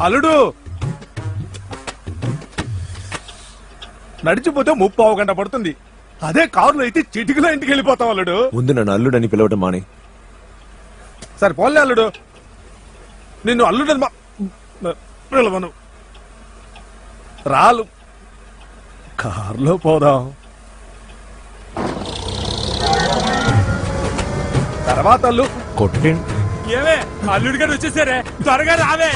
అల్లుడు నడిచిపోతే 30 గంట పడుతుంది. అదే కారులో అయితే చిటికలో ఇంటికి వెళ్ళిపోతాం అల్లుడు. ముందు నన్ను అల్లుడని పిలవటం మాని. సరే పోలే అల్లుడు, నిన్ను అల్లుడని పిలవను. రాలు కారులో పోదాం. తర్వాత అల్లు కొట్టండి. ఏమే అల్లుడి గారు వచ్చేసారే, త్వరగా రావే.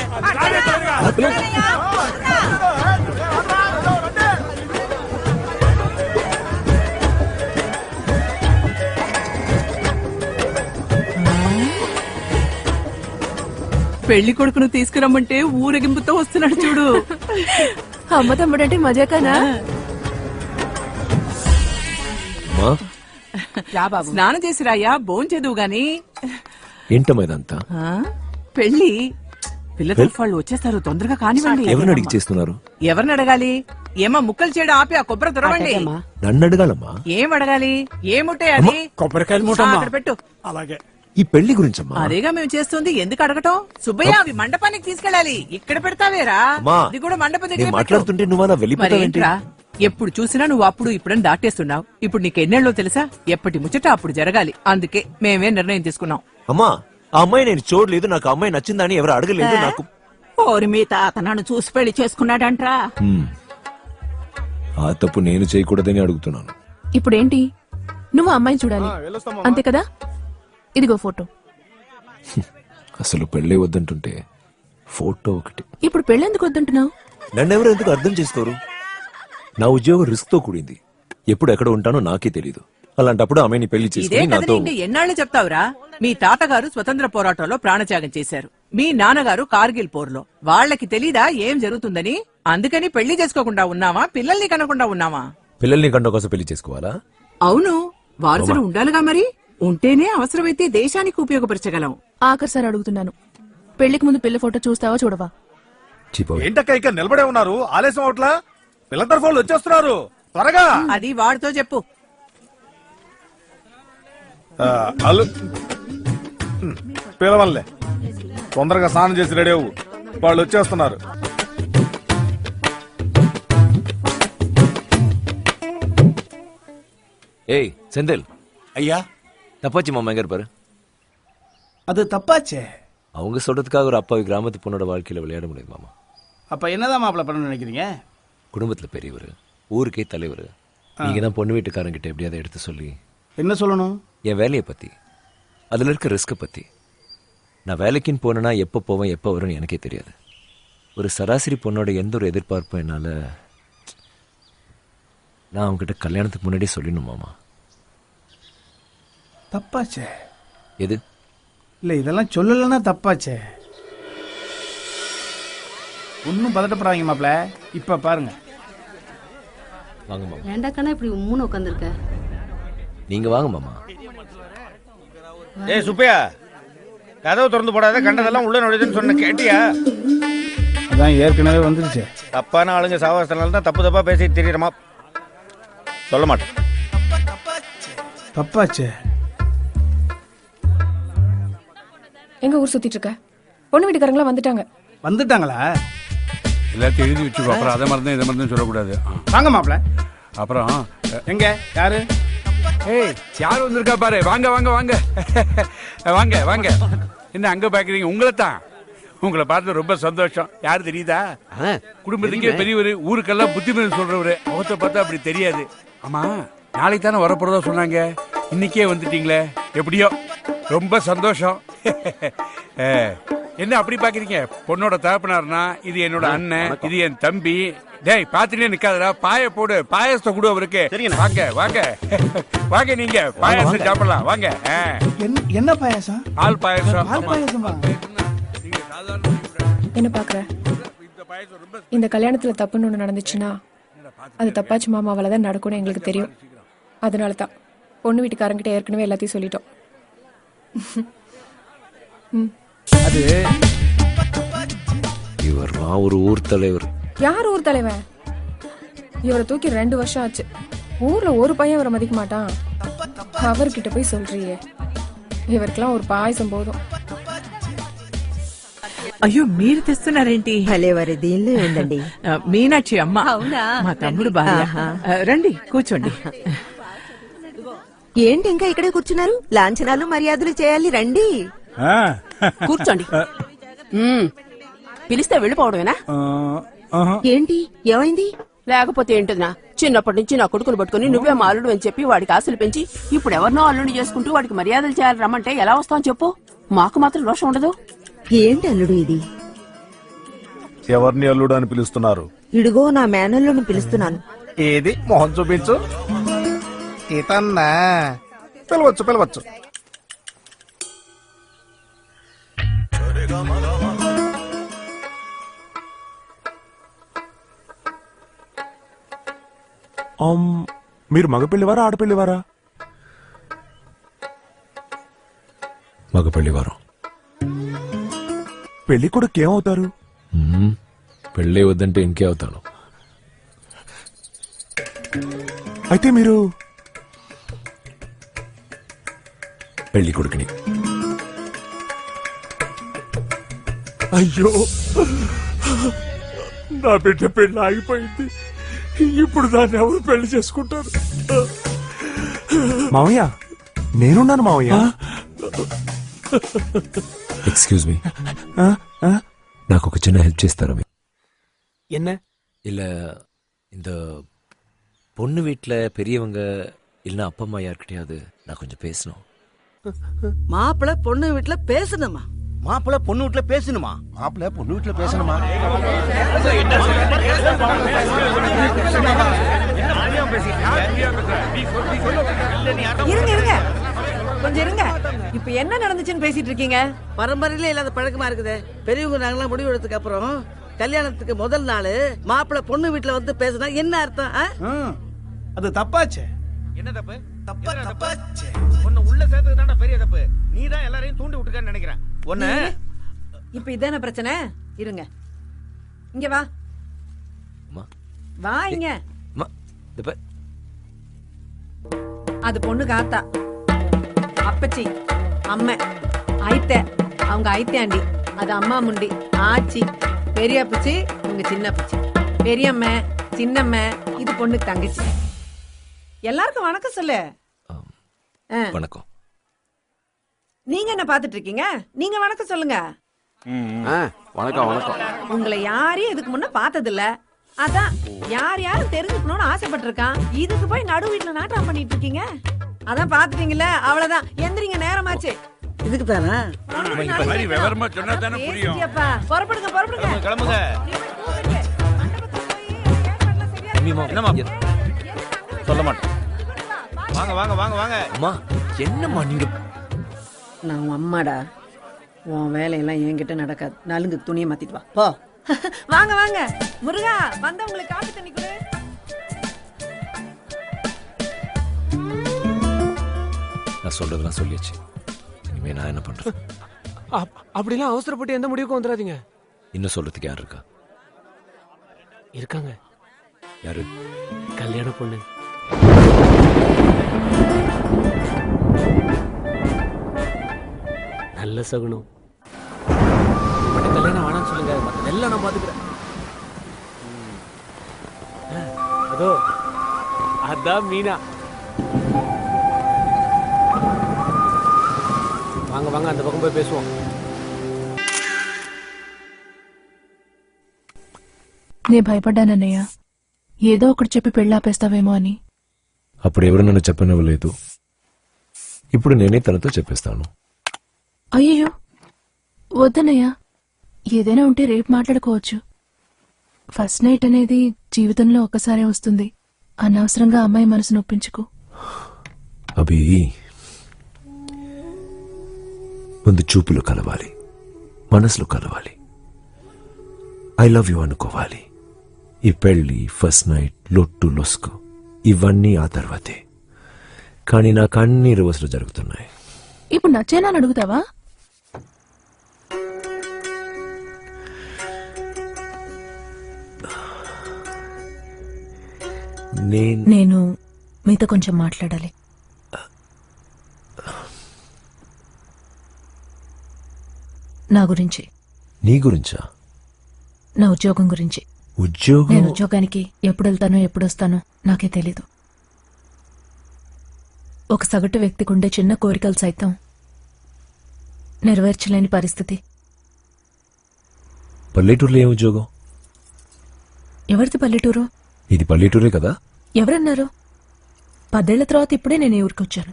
పెళ్లి కొడుకును తీసుకురమ్మంటే ఊరేగింపుతో వస్తున్నాడు చూడు. అమ్మ తమ్ముడంటే మజాకానా? స్నానం చేసి రాయ్యా, భోంచేదువు గాని. ఏంటమ్మా ఇదంతా? పెళ్లి పిల్లల వాళ్ళు వచ్చేస్తారు, తొందరగా కానివ్వండి. ఎవరిని అడిగి చేస్తున్నారు? ఎవరిని అడగాలి? ఏమా ముక్కలు చేయడం ఆపి ఆ కొబ్బరి తురవండి. నన్ను అడగాలమ్మా? ఏం అడగాలి? ఏముంటే అది కొబ్బరికాయలు మూట పెట్టు. అలాగే. ఈ పెళ్లి గురించమ్మా? అదేగా మేము చేస్తుంది, ఎందుకు అడగటం? సుబ్బయ్య అవి మండపానికి తీసుకెళ్ళాలి, ఇక్కడ పెడతావేరా? అది కూడా మండపం దగ్గర మాట్లాడుతుంటే నువ్వు అలా వెళ్ళిపోతావేంట్రా? ఎప్పుడు చూసినా నువ్వు అప్పుడు ఇప్పుడని దాటేస్తున్నావు. ఇప్పుడు నీకు ఎన్నేళ్ళో తెలుసా? ఎప్పటి ముచ్చట అప్పుడు జరగాలి, అందుకే మేమే నిర్ణయం తీసుకున్నాం. అమ్మా, ఆ అమ్మాయి నేను చూడలేదు, నాకు అమ్మాయి నచ్చిందని ఎవరు అడగలేదు. నాకు ఓరి మీ తాత నన్ను చూసి పెళ్లి చేసుకున్నాడంట్రా. ఆ తప్పు నేను చేయకూడదని అడుగుతున్నాను. ఇప్పుడేంటి, నువ్వు అమ్మాయిని చూడాలి అంతే కదా? ఇదిగో ఫోటో. అసలు పెళ్ళే వద్దంటుంటే ఫోటో ఒకటి. ఇప్పుడు పెళ్ళెందుకు వద్దంటున్నావు? నన్నెవరు ఎందుకు అర్థం చేసుకోరు? నా ఉద్యోగం రిస్క్ తో కూడింది, ఎప్పుడు ఎక్కడ ఉంటానో నాకే తెలీదు. అలాంటప్పుడు ఆమె పెళ్లి చేసుకుని నాతో. ఎన్నాళ్ళు చెప్తావురా? మీ తాతగారు స్వతంత్ర పోరాటంలో ప్రాణత్యాగం చేశారు, మీ నాన్నగారు కార్గిల్ పోర్లో. వాళ్ళకి తెలీదా ఏం జరుగుతుందని? అందుకని పెళ్లి చేసుకోకుండా ఉన్నావా? పిల్లల్ని కనకుండా ఉన్నావా? పిల్లల్ని కండ కోసం పెళ్లి చేసుకోవాలా? అవును, వారసుడు ఉండాలిగా, మరి ఉంటేనే అవసరమైతే దేశానికి ఉపయోగపరచగలం. ఆఖరిసారి అడుగుతున్నాను, పెళ్లికి ముందు పిల్ల ఫోటో చూస్తావా చూడవా? ఏంటక్క ఇక నిలబడే ఉన్నారు, ఆలస్యం అవట్లా? పిల్ల తరఫు వచ్చేస్తున్నారు, త్వరగా. అది వాడితో చెప్పు. పిలవల్లే, తొందరగా స్నానం చేసి రెడీ అవ్వు, వాళ్ళు వచ్చేస్తున్నారు. ஏய் செந்தில். ஐயா. தப்பாச்சு மாமா எங்க இருப்பாரு? அது தப்பாச்சே. அவங்க சொல்றதுக்காக ஒரு அப்பாவி கிராமத்து பொண்ணோட வாழ்க்கையில விளையாட முடியாது மாமா. அப்ப என்னதான் மாப்பிள்ள பண்ண நினைக்கிறீங்க? குடும்பத்துல பெரியவர், ஊருக்கே தலைவர். நீங்க தான் பொண்ணு வீட்டுக்காரங்கிட்ட எப்படியாவது எடுத்து சொல்லி. என்ன சொல்லணும்? என் வேலையை பத்தி, அதுல இருக்க ரிஸ்க் பத்தி. நான் வேலைக்குன்னு போனேன்னா எப்ப போவேன் எப்ப வரும்னு எனக்கே தெரியாது. ஒரு சராசரி பொண்ணோட எந்த ஒரு எதிர்பார்ப்பும் என்னால நான் அவங்ககிட்ட கல்யாணத்துக்கு முன்னாடியே சொல்லணும் மாமா. தப்பாச்சே. எது? இல்ல இதெல்லாம் சொல்லலன்னா தப்பாச்சே. ஒன்னும் பதட்டப்படாதீங்க மாப்பிள்ள, இப்ப பாருங்க. வாங்க மாமா. ஏண்டா கண்ணா இப்படி உம்முன்னு உட்கார்ந்திருக்க? நீங்க வாங்க மாமா. ஏய் சுப்பையா, கதவு திறந்து போடாத, கண்டதெல்லாம் உள்ள நுழையுதுன்னு சொன்ன கேட்டியா? அதான் ஏற்கனவே வந்துருச்சு. தப்பான ஆளுங்க சாவாசனால தான் தப்பு தப்பா பேசிட்டு தெரியறமா. சொல்ல மாட்டேன். தப்பாச்சே. எங்க ஊர் சுத்திட்டு இருக்க? பொண்ணு வீட்டுக்காரங்களா வந்துட்டாங்க. வந்துட்டாங்களா? எல்லாத்தையும் எழுதி வச்சுக்கோ, அப்புறம் அதை மறந்து இதை மறந்து சொல்லக்கூடாது. வாங்க மாப்பிள்ள. அப்புறம் எங்க யாரு? ஏய், யார் வந்திருக்கா பாரு. வாங்க வாங்க வாங்க வாங்க வாங்க. என்ன அங்க பாக்குறீங்க? உங்களை தான். உங்களை பார்த்து ரொம்ப சந்தோஷம். யாரு தெரியுதா? குடும்பத்துக்கே பெரியவர், ஊருக்கெல்லாம் புத்திமதி சொல்றவரு. முகத்தை பார்த்தா அப்படி தெரியாது. ஆமா, நாளைக்கு தானே வரப்போறதா சொன்னாங்க, இன்னைக்கே வந்துட்டீங்களே, எப்படியோ ரொம்ப சந்தோஷம். என்ன அப்படி பாக்குறீங்க? பொண்ணோட தகப்பனார்னா இது என்னோட அண்ணன், இது என் தம்பி. டேய் பாத்துட்டே நிக்காதடா, பாய போடு, பாயசத்தை கொடு அவருக்கு. வாங்க வாங்க வாங்க, நீங்க பாயாசம் சாப்பிடலாம் வாங்க. என்ன பாயாசம்? பால் பாயாசம். பால் பாயாசமா? என்ன பாக்குற? இந்த கல்யாணத்துல தப்புன்னு ஒண்ணு நடந்துச்சுன்னா அது தப்பாச்சு மாமாவால தான் நடக்கும்னு எங்களுக்கு தெரியும். அதனால தான் பொண்ணு வீட்டுக்காரங்கிட்ட ஏற்கனவே எல்லாத்தையும் சொல்லிட்டோம். அது இவர் ஒரு ஊர் தலைவர். யார் ஊர் தலைவன்? இவரை தூக்கி 2 வருஷம் ஆச்சு. ஊர்ல ஒரு பையன் இவரை மதிக்க மாட்டான். அவர்கிட்ட போய் சொல்றியே, இவருக்கெல்லாம் ஒரு பாயசம் போதும். అయ్యో మీరు తెస్తున్నారేంటి? భలేవారి దీనిలో ఉందండి. మీనాక్షి అమ్మ, మా తమ్ముడు భార్య. రండి కూర్చోండి. ఏంటి ఇంకా ఇక్కడే కూర్చున్నారు? లాంఛనాలు మర్యాదలు చేయాలి, రండి. కూర్చోండి. పిలిస్తే వెళ్ళిపోవడమేనా? ఏంటి ఏమైంది? లేకపోతే ఏంటిదినా, చిన్నప్పటి నుంచి నా కొడుకును పట్టుకుని నువ్వే మా అల్లుడు అని చెప్పి వాడికి ఆశలు పెంచి ఇప్పుడు ఎవరినో అల్లుడిని చేసుకుంటూ వాడికి మర్యాదలు చేయాలి రమ్మంటే ఎలా వస్తాం చెప్పు? మాకు మాత్రం రోషం ఉండదు. ఏంటి అల్లుడు ఇది? ఎవరిని అల్లుడు అని పిలుస్తున్నారు? ఇడుగో నా మేనల్లుని పిలుస్తున్నాను. ఏది మొహం చూపించు. ఇతన్నా? పిలవచ్చు పిలవచ్చు. మీరు మగపెళ్లివారా ఆడపెళ్లివారా? మగపెళ్లివారం. పెళ్లి కొడుకు ఏమవుతారు? పెళ్ళే వద్దంటే ఇంకే అవుతాను. అయితే మీరు పెళ్లి కొడుకుని. అయ్యో, నా బిడ్డ పెళ్లి ఆగిపోయింది. ఇప్పుడు దాన్ని ఎవరు పెళ్లి చేసుకుంటారు? మావయ్య, నేనున్నాను మావయ్య. ఎక్స్క్యూజ్ మీ, నాకు ఒక చిన్న హెల్ప్ చేస్తారా? என்ன இல்ல இந்த பொண்ணு வீட்டுல பெரியவங்க இல்ல அப்பா அம்மா யார்கிட்டயாவது நான் கொஞ்சம் பேசணும். மாப்பிள்ள பொண்ணு வீட்டுல பேசணுமா? மாப்பிள்ள பொண்ணு வீட்டுல பேசணுமா? மாப்பிள்ள பொண்ணு வீட்டுல பேசணுமா? இருங்க இருங்க கொஞ்சம் இருங்க. இப்ப என்ன நடந்துச்சுன்னு பேசிட்டு இருக்கீங்க? பரம்பரையில இல்லாத பழக்கமா இருக்குது. பெரியவங்க நாங்களாம் முடிவு எடுத்ததுக்கு அப்புறம் கல்யாணத்துக்கு முதல் நாள் மாப்பிள்ள பொண்ணு வீட்டுல வந்து பேசினா என்ன அர்த்தம்? அது தப்பாச்சே. என்ன தப்பு? தப்பாச்சே. உன்னை உள்ள சேர்த்தது தான்டா பெரிய தப்பு. நீ தான் எல்லாரையும் தூண்டி விட்டுக்கன்னு நினைக்கிறேன். ஒண்ணு இப்ப இதான பிரச்சனை? இருங்க, இங்க வா. வா இங்க. அது பொண்ணுக்கு ஆத்தா, அப்பச்சி, அம்மை, ஐத்த, அவங்க ஐத்தாண்டி, அது அம்மா முண்டி, ஆச்சி, பெரிய அப்பச்சி, உங்க சின்ன அப்பச்சி, பெரியம்மை, சின்னம்மை, இது பொண்ணுக்கு தங்கச்சி. எல்லாருக்கும் வணக்கம் சொல்லு. வணக்கம். நீங்க என்ன பாத்துட்டு இருக்கீங்க? நீங்க வணக்கம் சொல்லுங்க. வணக்கம் வணக்கம். உங்களை யாரையும் இதுக்கு முன்ன பார்த்தது இல்ல, அதான் யார் யாரும் தெரிஞ்சுக்கணும்னு ஆசைப்பட்டிருக்கான். இதுக்கு போய் நடு வீட்டுல நாட்டம் பண்ணிட்டு இருக்கீங்க. அதான் பாத்துட்டீங்கல்ல, அவ்வளவுதான். எந்திரிங்க, நேரமாச்சு. இதுக்கு தானா? விவரமா சொன்னா தானே புரியும். புறப்படுங்க புறப்படுங்க, கிளம்புங்க. என்னம்மா? சொல்ல மாட்டேன். வாங்க வாங்க வாங்க வாங்க. அம்மா, என்னம்மா நீங்க? நான் உன் அம்மாடா. உன் வேலையெல்லாம் என்கிட்ட நடக்காது. நலுங்கு துணியை மாத்திட்டு வா போ. வாங்க வாங்க முருகா, வந்த உங்களுக்கு காப்பி தண்ணி கொடு. நான் சொல்றதெல்லாம் சொல்லியாச்சு. இனிமே நான் என்ன பண்றது? அப்படிலாம் அவசரப்பட்டு எந்த முடிவுக்கும் வந்துடாதீங்க. இன்னும் சொல்றதுக்கு யார் இருக்கா? இருக்காங்க. யாரு? கல்யாண பொண்ணு. நல்ல சகுனம். கல்யாணம் வேணாம்னு சொல்லுங்க, எல்லாம் நான் பாத்துக்கிறேன். அதோ அதான் மீனா. வாங்க வாங்க, அந்த பக்கம் போய் பேசுவோம். నేను భయపడ్డానన్నయ్య, ఏదో ఒకటి చెప్పి పెళ్ళాపేస్తావేమో అని. అప్పుడు ఎవరు నన్ను చెప్పనివ్వలేదు. ఇప్పుడు నేనే తనతో చెప్పేస్తాను. అయ్యో వద్దనయ్య, ఏదైనా ఉంటే రేపు మాట్లాడుకోవచ్చు. ఫస్ట్ నైట్ అనేది జీవితంలో ఒక్కసారే వస్తుంది. అనవసరంగా అమ్మాయి మనసు నొప్పించుకో. అభి, ముందు చూపులు కలవాలి, మనసులు కలవాలి, ఐ లవ్ యూ అనుకోవాలి. ఈ పెళ్లి, ఫస్ట్ నైట్, లొట్టు లొస్కు ఇవన్నీ ఆ తర్వాతే. కానీ నాకు అన్ని రివర్స్లు జరుగుతున్నాయి. ఇప్పుడు నచ్చేనా అని అడుగుతావా? నేను మీతో కొంచెం మాట్లాడాలి. నా గురించి నీ గురించా? నా ఉద్యోగం గురించి. ఉద్యోగం? నేను ఉద్యోగానికి ఎప్పుడు వెళ్తానో ఎప్పుడు వస్తానో నాకే తెలీదు. ఒక సగటు వ్యక్తికి ఉండే చిన్న కోరికలు సైతం నెరవేర్చలేని పరిస్థితి. పల్లెటూరులో ఏ ఉద్యోగం? ఎవరిది పల్లెటూరు? ఇది పల్లెటూరే కదా? ఎవరన్నారు? 10 ఏళ్ల తర్వాత ఇప్పుడే నేను ఈ ఊరికొచ్చాను.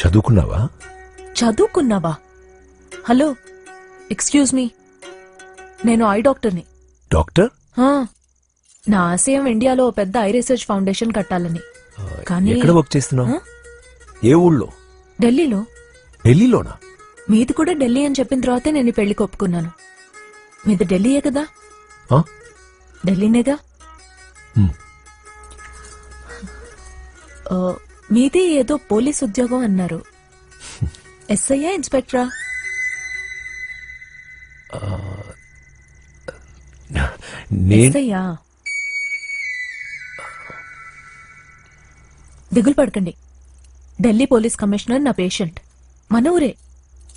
చదువుకున్నావా? చదువుకున్నావా? హలో, ఎక్స్క్యూజ్ మీ, నేను ఐ డాక్టర్ని. డాక్టర్? నా ఆశయం ఇండియాలో ఓ పెద్ద ఐ రీసెర్చ్ ఫౌండేషన్ కట్టాలని. కానీ ఎక్కడ వర్క్ చేస్తున్నావు? ఏ ఊళ్ళో? ఢిల్లీలో. ఢిల్లీలోనా? మీది కూడా ఢిల్లీ అని చెప్పిన తర్వాతే నేను ఈ పెళ్లికి ఒప్పుకున్నాను. మీది ఢిల్లీయే కదా? ఢిల్లీనేగా. మీది ఏదో పోలీస్ ఉద్యోగం అన్నారు. ఎస్ఐయా ఇన్స్పెక్టరా? ఎస్ఐయా? దిగులు పడకండి, ఢిల్లీ పోలీస్ కమిషనర్ నా పేషెంట్, మన ఊరే.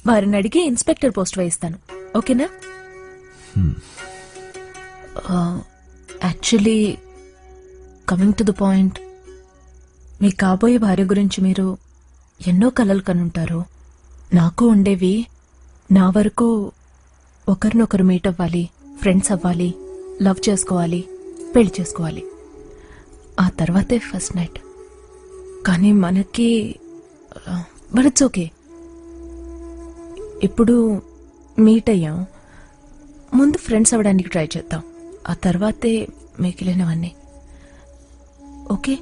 వారిని అడిగి ఇన్స్పెక్టర్ పోస్ట్ వేయిస్తాను, ఓకేనా? Actually coming to the point, మీ కాబోయే భార్య గురించి మీరు ఎన్నో కలలు కనుంటారు. నాకు ఉండేవి. నా వరకు ఒకరినొకరు మీట్ అవ్వాలి, ఫ్రెండ్స్ అవ్వాలి, లవ్ చేసుకోవాలి, పెళ్లి చేసుకోవాలి. ఆ తర్వాతే ఫస్ట్ నైట్. కానీ మనకి బట్ ఇట్స్ ఓకే. ఇప్పుడు మీట్ అయ్యాం, ముందు ఫ్రెండ్స్ అవ్వడానికి ట్రై చేద్దాం. ఆ తర్వాతే మిగిలినవన్నీ. ఓకే?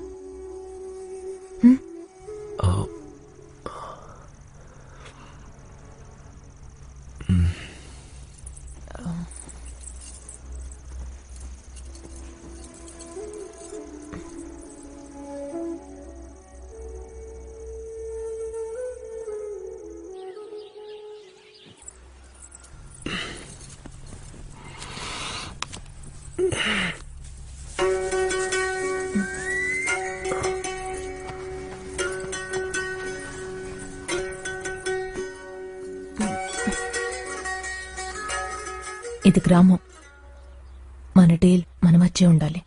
ఇది గ్రామం. మన డీల్ మన మధ్య ఉండాలి.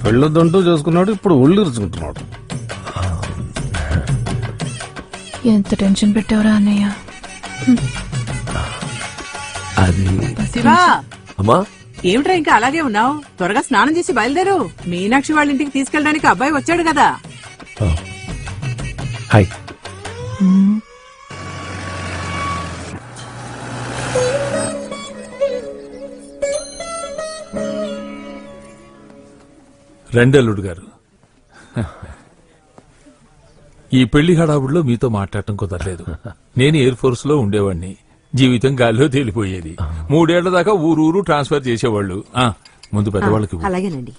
పెళ్ళొద్దంటూ చేసుకున్నాడు, ఇప్పుడు ఒళ్ళు ఇరుచుకుంటున్నాడు. ఎంత టెన్షన్ పెట్టావురా అన్నయ్య. అది శివా, అమ్మా, ఏమిట్రా ఇంకా అలాగే ఉన్నావు? త్వరగా స్నానం చేసి బయలుదేరు. మీనాక్షి వాళ్ళ ఇంటికి తీసుకెళ్ళడానికి అబ్బాయి వచ్చాడు కదా. హాయ్. రెండల్లుడు గారు, ఈ పెళ్లి హడావుడిలో మీతో మాట్లాడటం కుదరలేదు. నేను ఎయిర్ ఫోర్స్ లో ఉండేవాడిని. జీవితం గాల్లో తేలిపోయేది. 3 ఏళ్ల దాకా ఊరూరు ట్రాన్స్ఫర్ చేసేవాళ్ళు. ముందు పెద్దవాళ్ళకి. అలాగేనండి.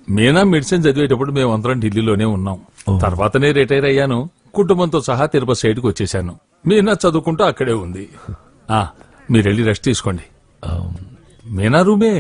మీనా మెడిసిన్ చదివేటప్పుడు మేమందరం ఢిల్లీలోనే ఉన్నాం. తర్వాతనే రిటైర్ అయ్యాను. కుటుంబంతో సహా తిరుపతి సైడ్కి వచ్చేసాను. మీనా చదువుకుంటూ అక్కడే ఉంది. మీరెళ్ళి రెస్ట్ తీసుకోండి. మీనా రూమే.